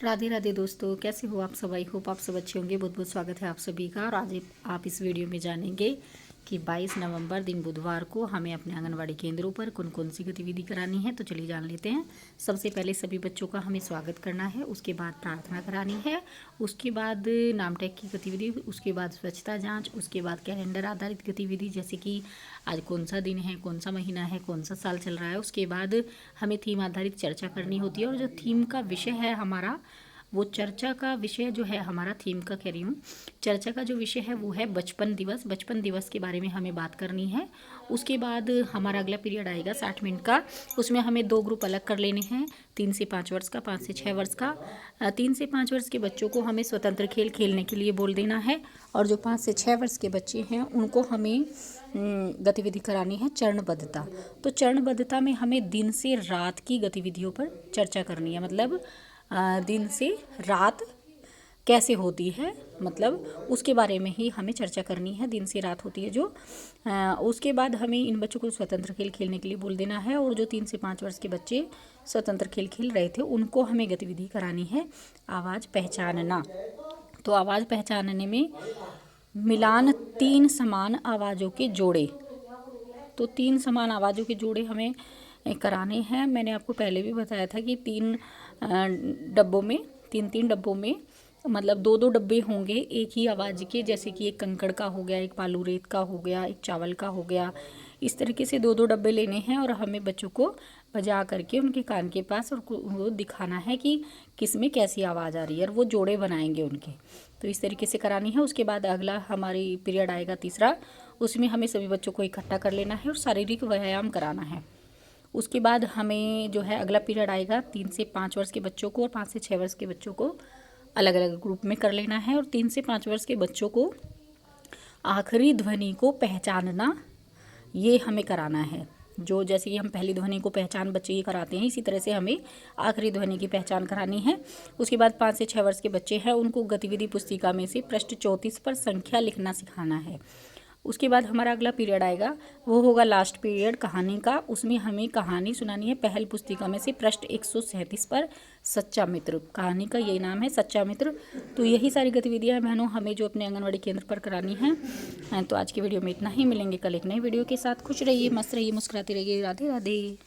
राधे राधे दोस्तों, कैसे हो आप सब। आई होप आप सब अच्छे होंगे। बहुत बहुत स्वागत है आप सभी का। और आज आप इस वीडियो में जानेंगे कि 22 नवंबर दिन बुधवार को हमें अपने आंगनवाड़ी केंद्रों पर कौन कौन सी गतिविधि करानी है। तो चलिए जान लेते हैं। सबसे पहले सभी बच्चों का हमें स्वागत करना है, उसके बाद प्रार्थना करानी है, उसके बाद नाम टैग की गतिविधि, उसके बाद स्वच्छता जाँच, उसके बाद कैलेंडर आधारित गतिविधि जैसे कि आज कौन सा दिन है, कौन सा महीना है, कौन सा साल चल रहा है। उसके बाद हमें थीम आधारित चर्चा करनी होती है। और जो थीम का विषय है हमारा, वो चर्चा का विषय जो है हमारा, थीम का कह रही हूँ, चर्चा का जो विषय है वो है बचपन दिवस। बचपन दिवस के बारे में हमें बात करनी है। उसके बाद हमारा अगला पीरियड आएगा 60 मिनट का। उसमें हमें 2 ग्रुप अलग कर लेने हैं, 3 से 5 वर्ष का, 5 से 6 वर्ष का। 3 से 5 वर्ष के बच्चों को हमें स्वतंत्र खेल खेलने के लिए बोल देना है। और जो 5 से 6 वर्ष के बच्चे हैं उनको हमें गतिविधि करानी है चरणबद्धता। तो चरणबद्धता में हमें दिन से रात की गतिविधियों पर चर्चा करनी है। मतलब दिन से रात कैसे होती है, मतलब उसके बारे में ही हमें चर्चा करनी है। दिन से रात होती है जो, उसके बाद हमें इन बच्चों को स्वतंत्र खेल खेलने के लिए बोल देना है। और जो 3 से 5 वर्ष के बच्चे स्वतंत्र खेल खेल रहे थे उनको हमें गतिविधि करानी है आवाज़ पहचानना। तो आवाज़ पहचानने में मिलान 3 समान आवाज़ों के जोड़े, तो 3 समान आवाज़ों के जोड़े हमें कराने हैं। मैंने आपको पहले भी बताया था कि 3 डब्बों में, 3 डब्बों में मतलब 2 डब्बे होंगे एक ही आवाज़ के, जैसे कि एक कंकड़ का हो गया, एक बालू रेत का हो गया, एक चावल का हो गया। इस तरीके से 2 डब्बे लेने हैं और हमें बच्चों को बजा करके उनके कान के पास और वो दिखाना है कि किस में कैसी आवाज़ आ रही है, और वो जोड़े बनाएंगे उनके। तो इस तरीके से करानी है। उसके बाद अगला हमारी पीरियड आएगा तीसरा, उसमें हमें सभी बच्चों को इकट्ठा कर लेना है और शारीरिक व्यायाम कराना है। उसके बाद हमें जो है अगला पीरियड आएगा 3 से 5 वर्ष के बच्चों को और 5 से 6 वर्ष के बच्चों को अलग अलग ग्रुप में कर लेना है। और 3 से 5 वर्ष के बच्चों को आखिरी ध्वनि को पहचानना, ये हमें कराना है। जो जैसे कि हम पहली ध्वनि को पहचान बच्चे ये कराते हैं, इसी तरह से हमें आखिरी ध्वनि की पहचान करानी है। उसके बाद 5 से 6 वर्ष के बच्चे हैं उनको गतिविधि पुस्तिका में से पृष्ठ 34 पर संख्या लिखना सिखाना है। उसके बाद हमारा अगला पीरियड आएगा, वो होगा लास्ट पीरियड कहानी का। उसमें हमें कहानी सुनानी है पहल पुस्तिका में से पृष्ठ 137 पर, सच्चा मित्र। कहानी का यही नाम है, सच्चा मित्र। तो यही सारी गतिविधियां बहनों हमें जो अपने आंगनवाड़ी केंद्र पर करानी है। तो आज की वीडियो में इतना ही। मिलेंगे कल एक नई वीडियो के साथ। खुश रहिए, मस्त रहिए, मुस्कुराती रहिए। राधे राधे।